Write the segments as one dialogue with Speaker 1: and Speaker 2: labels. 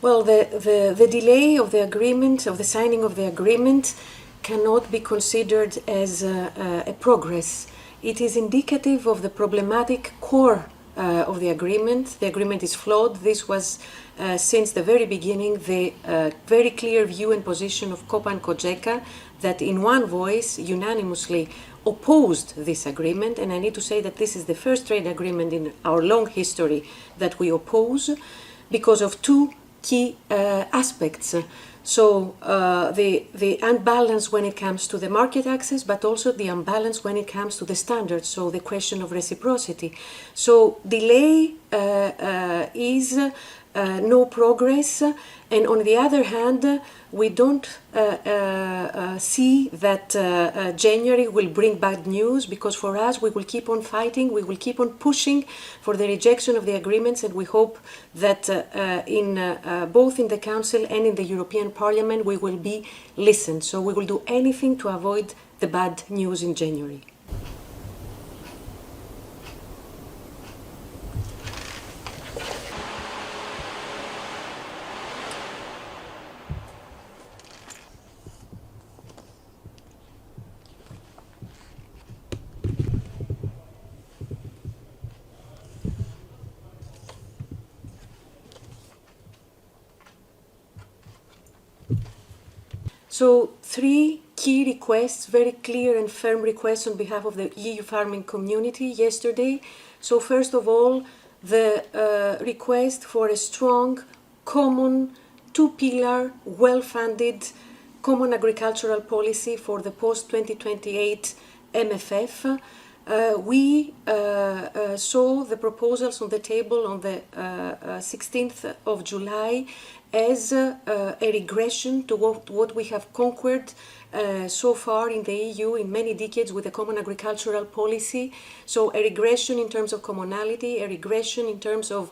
Speaker 1: Well, the delay of the agreement, of the signing of the agreement, cannot be considered as a progress. It is indicative of the problematic core of the agreement. The agreement is flawed. This was, since the very beginning, the very clear view and position of Copa and Cogeca, that in one voice, unanimously opposed this agreement. And I need to say that this is the first trade agreement in our long history that we oppose, because of two key aspects. So the unbalance when it comes to the market access, but also the unbalance when it comes to the standards, so the question of reciprocity. So delay is no progress, and on the other hand, we don't see that January will bring bad news, because for us, we will keep on fighting, we will keep on pushing for the rejection of the agreements, and we hope that both in the Council and in the European Parliament, we will be listened. So we will do anything to avoid the bad news in January. So three key requests, very clear and firm requests on behalf of the EU farming community yesterday. So first of all, the request for a strong, common, two-pillar, well-funded common agricultural policy for the post-2028 MFF. We saw the proposals on the table on the 16th of July as a regression to what we have conquered so far in the EU in many decades with the common agricultural policy. So a regression in terms of commonality, a regression in terms of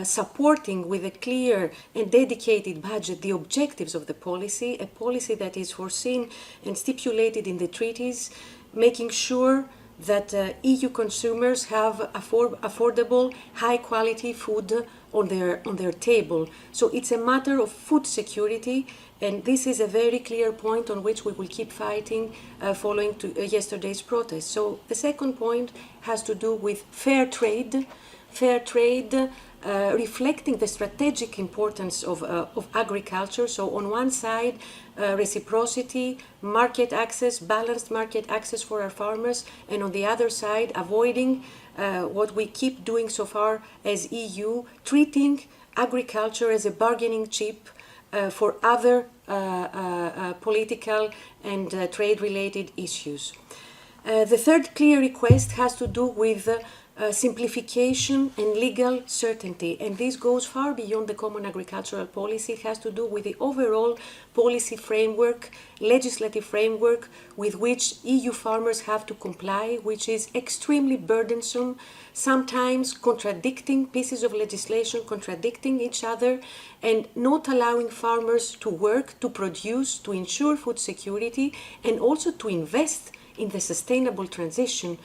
Speaker 1: supporting with a clear and dedicated budget the objectives of the policy, a policy that is foreseen and stipulated in the treaties, making sure that EU consumers have affordable, high-quality food on their table. So it's a matter of food security, and this is a very clear point on which we will keep fighting following to yesterday's protest. So the second point has to do with fair trade, reflecting the strategic importance of agriculture. So on one side, reciprocity, market access, balanced market access for our farmers, and on the other side, avoiding what we keep doing so far as EU, treating agriculture as a bargaining chip for other political and trade-related issues. The third clear request has to do with simplification and legal certainty, and this goes far beyond the common agricultural policy. It has to do with the overall policy framework, legislative framework with which EU farmers have to comply, which is extremely burdensome, sometimes contradicting pieces of legislation, contradicting each other, and not allowing farmers to work, to produce, to ensure food security, and also to invest in the sustainable transition.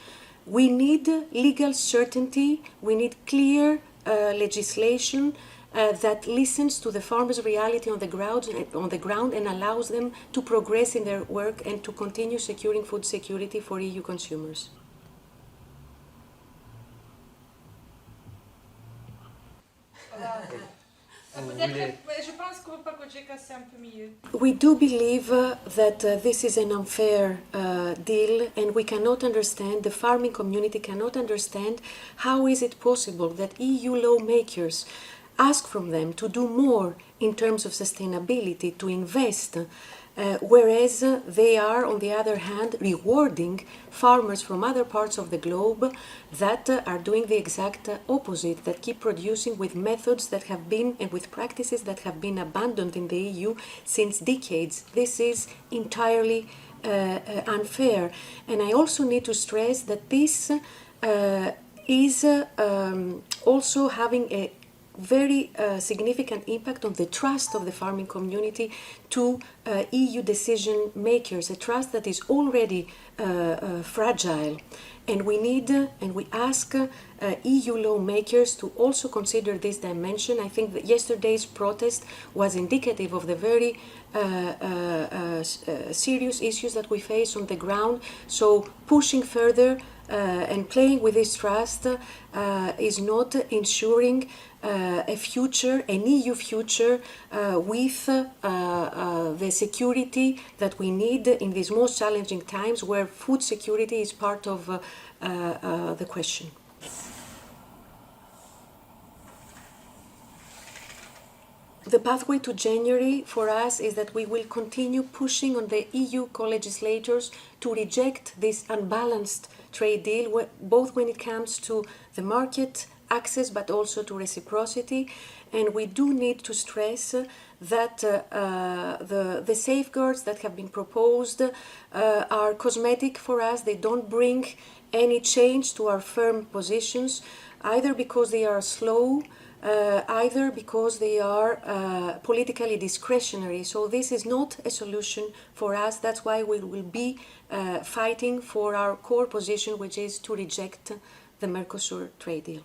Speaker 1: We need legal certainty, we need clear legislation that listens to the farmers' reality on the ground and allows them to progress in their work and to continue securing food security for EU consumers. We do believe that this is an unfair deal, and we cannot understand, the farming community cannot understand how is it possible that EU lawmakers ask from them to do more in terms of sustainability, to invest, whereas they are, on the other hand, rewarding farmers from other parts of the globe that are doing the exact opposite, that keep producing with methods that have been, and with practices that have been abandoned in the EU since decades. This is entirely unfair. And I also need to stress that this is also having a very significant impact on the trust of the farming community to EU decision makers, a trust that is already fragile. And we need and we ask EU lawmakers to also consider this dimension. I think that yesterday's protest was indicative of the very serious issues that we face on the ground. So pushing further and playing with this trust is not ensuring a future, an EU future with the security that we need in these most challenging times, where food security is part of the question. The pathway to January for us is that we will continue pushing on the EU co-legislators to reject this unbalanced trade deal, both when it comes to the market access but also to reciprocity. And we do need to stress that the safeguards that have been proposed are cosmetic for us. They don't bring any change to our firm positions, either because they are slow, either because they are politically discretionary. So this is not a solution for us. That's why we will be fighting for our core position, which is to reject the Mercosur trade deal.